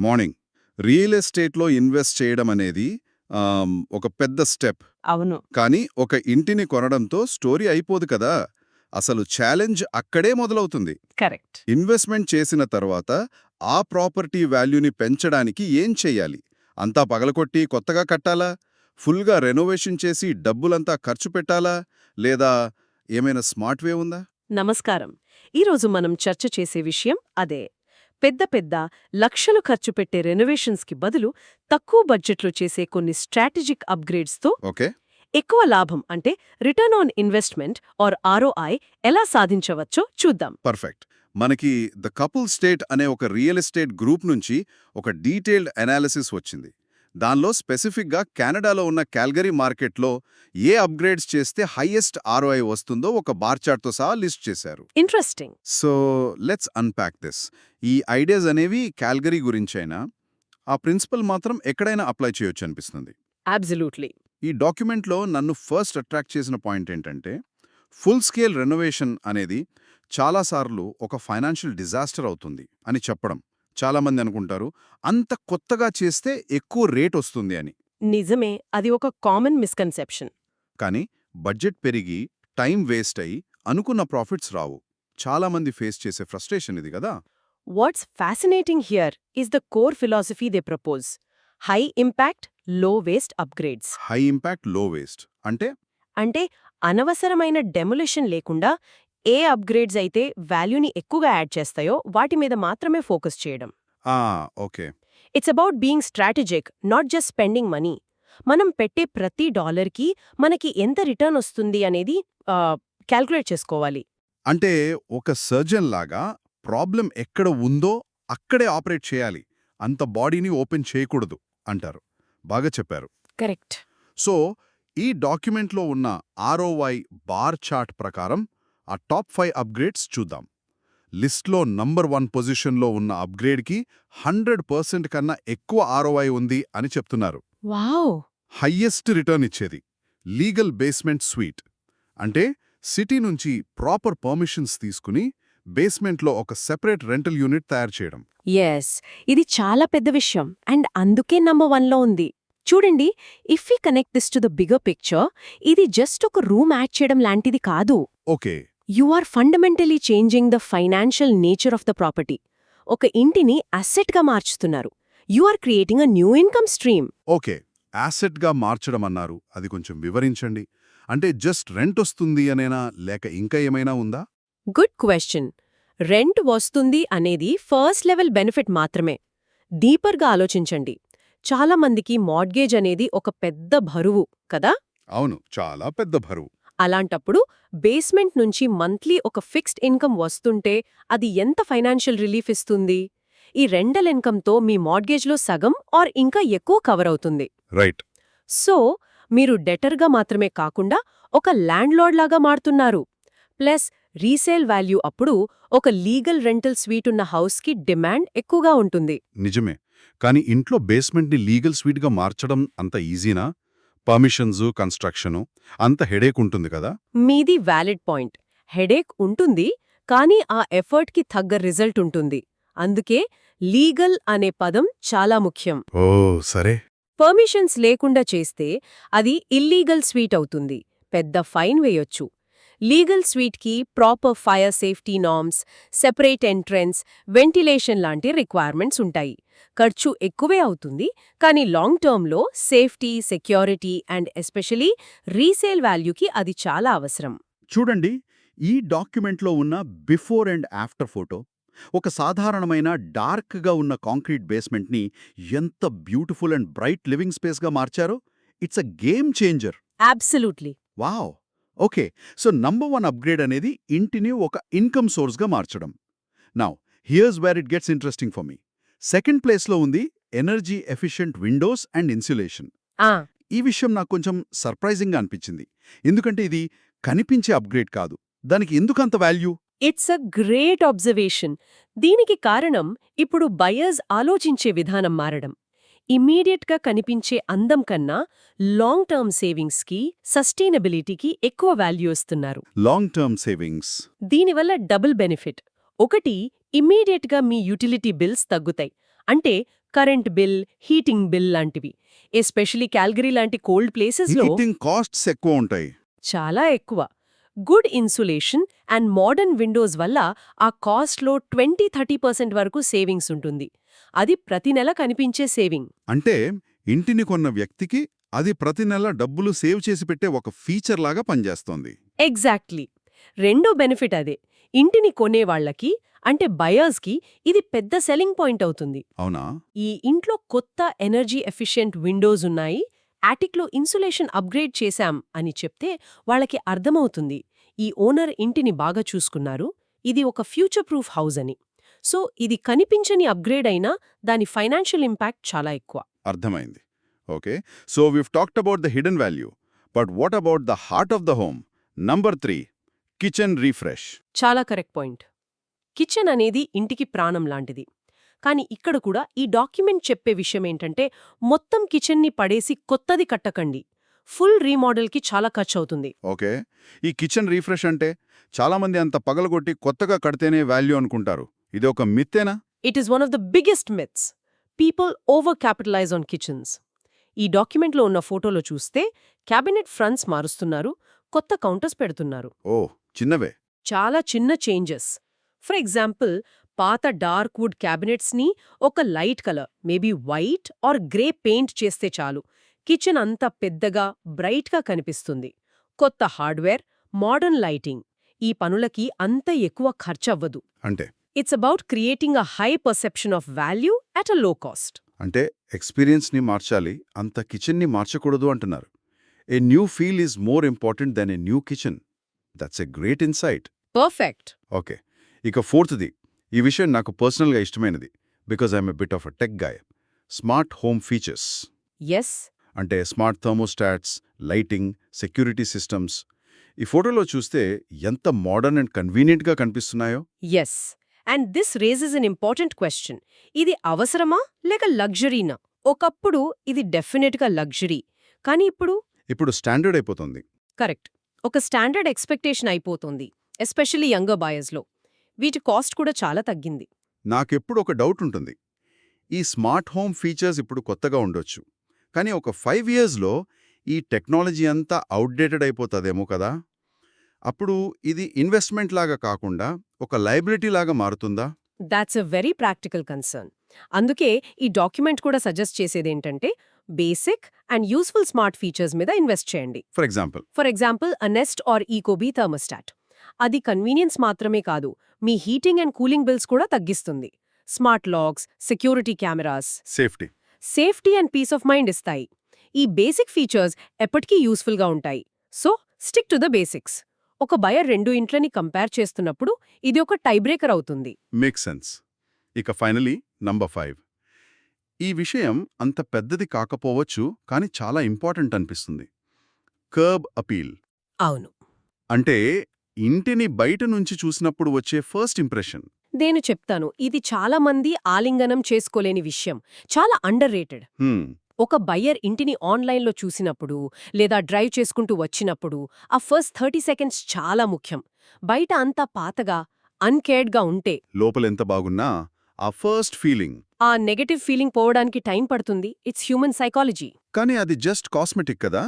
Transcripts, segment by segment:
Morning. Real ఎస్టేట్లో invest చేయడం అనేది ఒక పెద్ద స్టెప్. అవును. కానీ ఒక ఇంటిని కొనడంతో స్టోరీ అయిపోదు కదా. అసలు ఛాలెంజ్ అక్కడే మొదలవుతుంది. కరెక్ట్. ఇన్వెస్ట్మెంట్ చేసిన తర్వాత ఆ ప్రాపర్టీ వాల్యూని పెంచడానికి ఏం చెయ్యాలి? అంతా పగలకొట్టి కొత్తగా కట్టాలా? ఫుల్గా రెనోవేషన్ చేసి డబ్బులంతా ఖర్చు పెట్టాలా? లేదా ఏమైనా స్మార్ట్ వే ఉందా? నమస్కారం. ఈరోజు మనం చర్చ చేసే విషయం అదే. పెద్ద పెద్ద లక్షలు ఖర్చు పెట్టే రెనోవేషన్స్కి బదులు తక్కువ బడ్జెట్లో చేసే కొన్ని స్ట్రాటజిక్ అప్గ్రేడ్స్తో ఓకే, ఎక్కువ లాభం అంటే return on investment or ROI ఎలా సాధించవచ్చో చూద్దాం. పర్ఫెక్ట్. మనకి ద కపుల్ స్టేట్ అనే ఒక రియల్ ఎస్టేట్ గ్రూప్ నుంచి ఒక డీటెయిల్డ్ అనాలిసిస్ వచ్చింది. దానిలో స్పెసిఫిక్గా కెనడాలో ఉన్న క్యాల్గరీ మార్కెట్లో ఏ అప్గ్రేడ్స్ చేస్తే హైయెస్ట్ ROI వస్తుందో ఒక బార్ చార్ట్తో సహా లిస్ట్ చేశారు. Interesting. So let's unpack this. ఈ ఐడియాస్ అనేవి క్యాల్గరీ గురించైనా ఆ ప్రిన్సిపల్ మాత్రం ఎక్కడైనా అప్లై చేయొచ్చు అనిపిస్తుంది. అబ్సల్యూట్లీ. ఈ డాక్యుమెంట్లో నన్ను ఫస్ట్ అట్రాక్ట్ చేసిన పాయింట్ ఏంటంటే ఫుల్ స్కేల్ రెనోవేషన్ అనేది చాలాసార్లు ఒక ఫైనాన్షియల్ డిజాస్టర్ అవుతుంది అని చెప్పడం. చాలామంది అనుకుంటారు అంత కొత్తగా చేస్తే ఎక్కువ రేట్ వస్తుంది అని. నిజమే, అది ఒక కామన్ మిస్కన్సెప్షన్. కానీ బడ్జెట్ పెరిగి టైం వేస్ట్ అయి అనుకున్న ప్రాఫిట్స్ రావు. చాలామంది ఫేస్ చేసే ఫ్రస్ట్రేషన్ ఇది కదా. What's fascinating here is the core philosophy they propose. High impact, low waste upgrades. High impact low waste అంటే అనవసరమైన డెమొలిషన్ లేకుండా ఏ అప్గ్రేడ్స్ అయితే వాల్యూని ఎక్కువగా యాడ్ చేస్తాయో వాటి మీద మాత్రమే ఫోకస్ చేయడం. Okay. It's about being strategic, not just spending money. మనం పెట్టే ప్రతి డాలర్కి మనకి ఎంత రిటర్న్ వస్తుంది అనేది క్యాల్కులేట్ చేసుకోవాలి. అంటే ఒక సర్జన్ లాగా ప్రాబ్లం ఎక్కడ ఉందో అక్కడే ఆపరేట్ చేయాలి. అంత బాడీని ఓపెన్ చేయకూడదు అంటారు. బాగా చెప్పారు. కరెక్ట్. సో ఈ డాక్యుమెంట్లో ఉన్న ROI బార్ చార్ట్ ప్రకారం ఆ టాప్ 5 అప్గ్రేడ్స్ చూద్దాం. లిస్ట్లో నంబర్ 1 పొజిషన్లో ఉన్న అప్గ్రేడ్కి 100% కన్నా ఎక్కువ ROI ఉంది అని చెప్తున్నారు. వావ్. హయ్యెస్ట్ రిటర్న్ ఇచ్చేది లీగల్ బేస్మెంట్ స్వీట్. అంటే సిటీ నుంచి ప్రాపర్ పర్మిషన్స్ తీసుకుని బేస్మెంట్లో ఒక సెపరేట్ రెంటల్ యూనిట్ తయారు చేయడం. ఎస్, ఇది చాలా పెద్ద విషయం అండ్ అందుకే నంబర్ 1లో ఉంది. చూడండి, if we connect this to the bigger picture, ఇది జస్ట్ ఒక రూమ్ యాడ్ చేయడం లాంటిది కాదు. Okay. You are fundamentally changing the financial nature of the property. ఒక ఇంటిని అసెట్గా మార్చుతున్నారు. You are creating a new income stream. Okay, యాసెట్గా మార్చడం అన్నారు. అది కొంచెం వివరించండి. అంటే జస్ట్ రెంట్ వస్తుంది అనేనా, లేక ఇంకా ఏమైనా ఉందా? Good question. రెంట్ వస్తుంది అనేది ఫస్ట్ లెవెల్ బెనిఫిట్ మాత్రమే. డీపర్గా ఆలోచించండి. చాలా మందికి మార్ట్గేజ్ అనేది ఒక పెద్ద బరువు కదా. అవును, చాలా పెద్ద బరువు. అలాంటప్పుడు బేస్మెంట్ నుంచి మంత్లీ ఒక ఫిక్స్డ్ ఇన్కమ్ వస్తుంటే అది ఎంత ఫైనాన్షియల్ రిలీఫ్ ఇస్తుంది? ఈ రెంటల్ ఇన్కమ్తో మీ మార్ట్గేజ్లో సగం ఆర్ ఇంకా ఎక్కువ కవర్ అవుతుంది. రైట్. సో మీరు డెటర్గా మాత్రమే కాకుండా ఒక ల్యాండ్లార్డ్ లాగా మారుతున్నారు. ప్లస్ రీసేల్ వాల్యూ అప్పుడు ఒక లీగల్ రెంటల్ స్వీట్ ఉన్న హౌస్కి డిమాండ్ ఎక్కువగా ఉంటుంది. నిజమే. కానీ ఇంట్లో బేస్మెంట్ని లీగల్ స్వీట్గా మార్చడం అంత ఈజీనా? పర్మిషన్సు, కన్స్ట్రక్షను అంత హెడేక్ ఉంటుంది కదా. మీది వ్యాలిడ్ పాయింట్. హెడేక్ ఉంటుంది, కానీ ఆ ఎఫర్ట్కి తగ్గ రిజల్ట్ ఉంటుంది. అందుకే లీగల్ అనే పదం చాలా ముఖ్యం. ఓ సరే. పర్మిషన్స్ లేకుండా చేస్తే అది ఇల్లీగల్ స్వీట్ అవుతుంది. పెద్ద ఫైన్ వేయొచ్చు. లీగల్ స్వీట్కి proper fire safety norms, separate entrance, ventilation లాంటి రిక్వైర్మెంట్స్ ఉంటాయి. ఖర్చు ఎక్కువే అవుతుంది, కానీ లాంగ్ టర్మ్లో safety, security and especially resale వాల్యూకి అది చాలా అవసరం. చూడండి, ఈ డాక్యుమెంట్లో ఉన్న బిఫోర్ అండ్ ఆఫ్టర్ ఫోటో ఒక సాధారణమైన డార్క్గా ఉన్న కాంక్రీట్ బేస్మెంట్ని ఎంత బ్యూటిఫుల్ అండ్ బ్రైట్ లివింగ్ స్పేస్గా మార్చారో. It's a game changer. Absolutely. Wow. Okay, so number 1 upgrade అనేది ఇంటిని ఒక ఇన్కమ్ సోర్స్గా మార్చడం. Now here's where it gets interesting for me. Second ప్లేస్లో ఉంది energy efficient windows and insulation. ఈ విషయం నాకు కొంచెం సర్ప్రైజింగ్గా అనిపించింది. ఎందుకంటే ఇది కనిపించే అప్గ్రేడ్ కాదు. దానికి ఎందుకంత value? It's a great observation. దీనికి కారణం ఇప్పుడు బయర్స్ ఆలోచించే విధానం మారడం. ఇమ్మీడియట్గా కనిపించే అందం కన్నా లాంగ్ టర్మ్ సేవింగ్స్కి, సస్టైనబిలిటీకి ఎక్కువ వాల్యూ ఇస్తున్నారు. Long term savings. దీనివల్ల డబుల్ బెనిఫిట్. ఒకటి, ఇమ్మీడియట్గా మీ యూటిలిటీ బిల్స్ తగ్గుతాయి. అంటే కరెంట్ బిల్, హీటింగ్ బిల్ లాంటివి. ఎస్పెషలీ క్యాల్గరీ లాంటి కోల్డ్ ప్లేసెస్లో హీటింగ్ కాస్ట్స్ ఎక్కువ ఉంటాయి. చాలా ఎక్కువ. Good insulation and modern Windows వల్ల ఆ కాస్ట్లో 20-30% వరకు సేవింగ్స్ ఉంటుంది. అది ప్రతి నెల కనిపించే సేవింగ్. అంటే ఇంటిని కొన్న వ్యక్తికి అది ప్రతి నెల డబ్బులు సేవ్ చేసి పెట్టే ఒక ఫీచర్ లాగా పనిచేస్తోంది. ఎగ్జాక్ట్లీ. రెండో బెనిఫిట్ అదే. ఇంటిని కొనేవాళ్లకి అంటే బయర్స్కి ఇది పెద్ద సెల్లింగ్ పాయింట్ అవుతుంది. అవునా? ఈ ఇంట్లో కొత్త ఎనర్జీ ఎఫిషియెంట్ విండోస్ ఉన్నాయి, యాటిక్లో ఇన్సులేషన్ అప్గ్రేడ్ చేశాం అని చెప్తే వాళ్ళకి అర్థమవుతుంది ఈ ఓనర్ ఇంటిని బాగా చూసుకున్నారు, ఇది ఒక ఫ్యూచర్ ప్రూఫ్ హౌస్ అని. సో ఇది కనిపించని అప్గ్రేడ్ అయినా దాని ఫైనాన్షియల్ ఇంపాక్ట్ చాలా ఎక్కువ. అర్థమైంది. Okay, so weave talked about the hidden value, but what about the heart of the home? Number 3, kitchen refresh. చాలా కరెక్ట్ పాయింట్. కిచెన్ అనేది ఇంటికి ప్రాణం లాంటిది. కానీ ఇక్కడ కూడా ఈ డాక్యుమెంట్ చెప్పే విషయమేంటంటే మొత్తం కిచెన్ని పడేసి కొత్తది కట్టకండి. ఫుల్ రీమోడల్కి చాలా ఖర్చు అవుతుంది. ఓకే, ఈ కిచెన్ రీఫ్రెష్ అంటే చాలామంది అంత పగలగొట్టి కొత్తగా కడితేనే వాల్యూ అనుకుంటారు. ఇది ఒక మిత్తేనా? It is one of the biggest myths. People over capitalize on kitchens. ఈ డాక్యుమెంట్లో ఉన్న ఫోటోలో చూస్తే క్యాబినెట్ ఫ్రంట్స్ మారుస్తున్నారు, కొత్త కౌంటర్స్ పెడుతున్నారు. ఓ, చిన్నవే. చాలా చిన్న చేంజెస్. ఫర్ ఎగ్జాంపుల్, పాత డార్క్ వుడ్ క్యాబినెట్స్ని ఒక light colour, maybe white or grey paint చేస్తే చాలు కిచెన్ అంత పెద్దగా, బ్రైట్గా కనిపిస్తుంది. కొత్త హార్డ్వేర్, మోడర్న్ లైటింగ్, ఈ పనులకి అంత ఎక్కువ ఖర్చవ్వదు. అంటే it's about creating a high perception of value at a low cost. అంటే ఎక్స్పీరియన్స్ని మార్చాలి, అంత కిచెన్ని మార్చకూడదు అంటున్నారు. A new feel is more important than a new kitchen. That's a great insight. Perfect. Okay, ఇక 4th, ఈ విషయం నాకు పర్సనల్గా ఇష్టమైనది, because I'm a bit of a tech guy. Smart home features. Yes. అంటే smart thermostats, lighting, security systems. ఈ ఫోటోలో చూస్తే ఎంత మోడర్న్ అండ్ కన్వీనియంట్గా కనిపిస్తున్నాయో. Yes. And this raises an important question. ఇది అవసరమా లేక లగ్జరీనా? ఒకప్పుడు ఇది డెఫినెట్గా లగ్జరీ, కానీ ఇప్పుడు స్టాండర్డ్ అయిపోతుంది. కరెక్ట్, ఒక స్టాండర్డ్ ఎక్స్పెక్టేషన్ అయిపోతుంది, ఎస్పెషల్లీ యంగర్ బాయర్స్లో. వీటి కాస్ట్ కూడా చాలా తగ్గింది. నాకెప్పుడు ఒక డౌట్ ఉంటుంది. ఈ స్మార్ట్ హోమ్ ఫీచర్స్ ఇప్పుడు కొత్తగా ఉండొచ్చు, కానీ ఒక 5 yearsలో ఈ టెక్నాలజీ అంతా అవుట్డేటెడ్ అయిపోతుందేమో కదా. అప్పుడు ఇది ఇన్వెస్ట్మెంట్ లాగా కాకుండా ఒక లయబిలిటీ లాగా మారుతుందా? That's a very practical concern. అందుకే ఈ డాక్యుమెంట్ కూడా సజెస్ట్ చేసేదేంటంటే basic and useful smart features మీద ఇన్వెస్ట్ చేయండి. For example a Nest or Ecobee thermostat. అది కన్వీనియన్స్ మాత్రమే కాదు, మీ హీటింగ్ అండ్ కూలింగ్ బిల్స్ కూడా తగ్గిస్తుంది. Smart locks, security cameras safety and peace of mind ఇస్తాయి. ఈ బేసిక్ ఫీచర్స్ ఎప్పటికీ యూస్ఫుల్గా ఉంటాయి. So stick to the basics. ఒక బయర్ 2 ఇంట్లని కంపేర్ చేస్తున్నప్పుడు ఇది ఒక టైబ్రేకర్ అవుతుంది. Make sense. ఇక ఫైనలీ నంబర్ 5. ఈ విషయం అంత పెద్దది కాకపోవచ్చు, కానీ చాలా ఇంపార్టెంట్ అనిపిస్తుంది. Curb appeal. అవును. అంటే ఇంటిని బయట నుంచి చూసినప్పుడు వచ్చే ఫస్ట్ ఇంప్రెషన్. నేను చెప్తాను, ఇది చాలా మంది ఆలింగనం చేసుకోలేని విషయం, చాలా అండర్ రేటెడ్. ఒక బయ్యర్ ఇంటిని ఆన్లైన్లో చూసినప్పుడు లేదా డ్రైవ్ చేసుకుంటూ వచ్చినప్పుడు ఆ ఫస్ట్ 30 seconds చాలా ముఖ్యం. బయట అంతా పాతగా, అన్కేర్డ్గా ఉంటే లోపలెంత బాగున్నా ఆ ఫస్ట్ ఫీలింగ్, ఆ నెగటివ్ ఫీలింగ్ పోవడానికి టైం పడుతుంది. It's human psychology. కానీ అది జస్ట్ కాస్మెటిక్ కదా.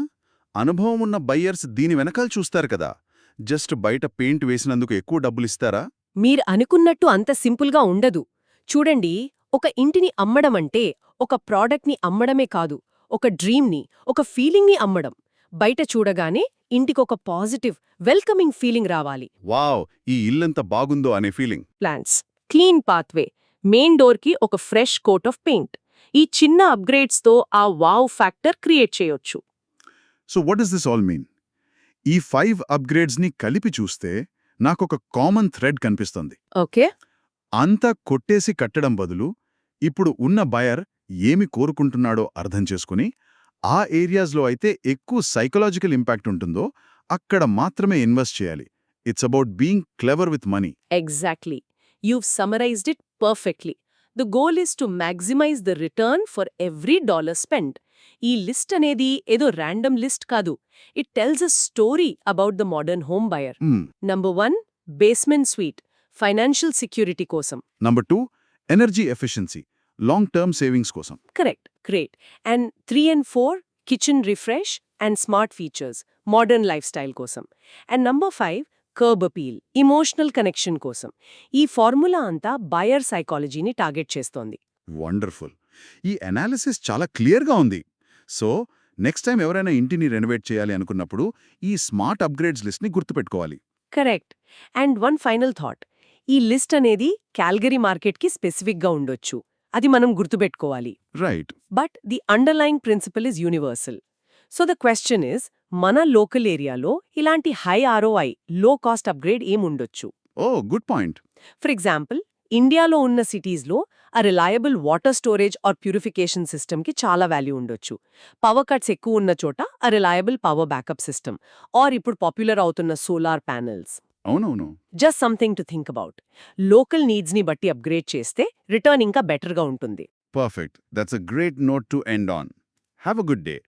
అనుభవం ఉన్న బయ్యర్స్ దీని వెనకాల చూస్తారు కదా. జస్ట్ బయట పెయింట్ వేసినందుకు ఎక్కువ డబ్బులిస్తారా? మీరు అనుకున్నట్టు అంత సింపుల్గా ఉండదు. చూడండి, ఒక ఇంటిని అమ్మడమంటే ఒక ప్రోడక్ట్ని అమ్మడమే కాదు, ఒక డ్రీమ్ని, ఒక ఫీలింగ్ని అమ్మడం. బయట చూడగానే ఇంటికొక పాజిటివ్, వెల్కమింగ్ ఫీలింగ్ రావాలి. వావ్, ఈ ఇల్లెంత బాగుందో అనే feeling. Plans, clean pathway, main డోర్కి ఒక ఫ్రెష్ కోట్ ఆఫ్ పెయింట్. ఈ చిన్న అప్గ్రేడ్స్తో ఆ వావ్ ఫ్యాక్టర్ క్రియేట్ చేయొచ్చు. So what does this all mean? ఈ 5 అప్గ్రేడ్స్ని కలిపి చూస్తే నాకొక కామన్ థ్రెడ్ కనిపిస్తుంది. ఓకే. అంతా కొట్టేసి కట్టడం బదులు ఇప్పుడు ఉన్న బయర్ ఏమి కోరుకుంటున్నాడో అర్థం చేసుకుని, ఆ ఏరియాస్లో అయితే ఎక్కువ సైకలాజికల్ ఇంపాక్ట్ ఉంటుందో అక్కడ మాత్రమే ఇన్వెస్ట్ చేయాలి. It's about being clever with money. Exactly. You've summarized it perfectly. The goal is to maximize the return for every dollar spent. ఈ లిస్ట్ అనేది ఏదో ర్యాండమ్ లిస్ట్ కాదు. It tells a story about the modern home buyer. Number 1, basement suite, financial security కోసం. Number 2, energy efficiency, long term savings కోసం. Correct, great. And 3 and 4 kitchen refresh and smart features, modern lifestyle కోసం. And number 5 curb appeal, emotional connection కోసం. ఈ formula అంతా buyer సైకాలజీని target చేస్తోంది. Wonderful. ఈ analysis చాలా క్లియర్గా ఉంది. సో నెక్స్ట్ టైం ఎవరైనా ఇంటిని రెనోవేట్ చేయాలి అనుకున్నప్పుడు ఈ స్మార్ట్ అప్గ్రేడ్స్ లిస్ట్ని గుర్తుపెట్టుకోవాలి. Correct. And one final thought, ఈ లిస్ట్ అనేది క్యాల్గరీ మార్కెట్కి స్పెసిఫిక్గా ఉండొచ్చు, అది మనం గుర్తుపెట్టుకోవాలి. Right. But the underlying principle is universal. So the question is, మన లోకల్ ఏరియాలో ఇలాంటి high ROI, low cost upgrade ఏముండొచ్చు? Oh good point. For example, ఇండియాలో ఉన్న సిటీస్లో ఆ reliable water storage or purification సిస్టమ్కి చాలా వాల్యూ ఉండొచ్చు. పవర్ కట్స్ ఎక్కువ ఉన్న చోట ఆ reliable power backup system, or ఇప్పుడు పాపులర్ అవుతున్న సోలార్ ప్యానెల్స్. అవునవును. Just something to think about. Local నీడ్స్ని బట్టి అప్గ్రేడ్ చేస్తే రిటర్న్ ఇంకా బెటర్గా ఉంటుంది. Perfect. That's a great note to end on. Have a good day.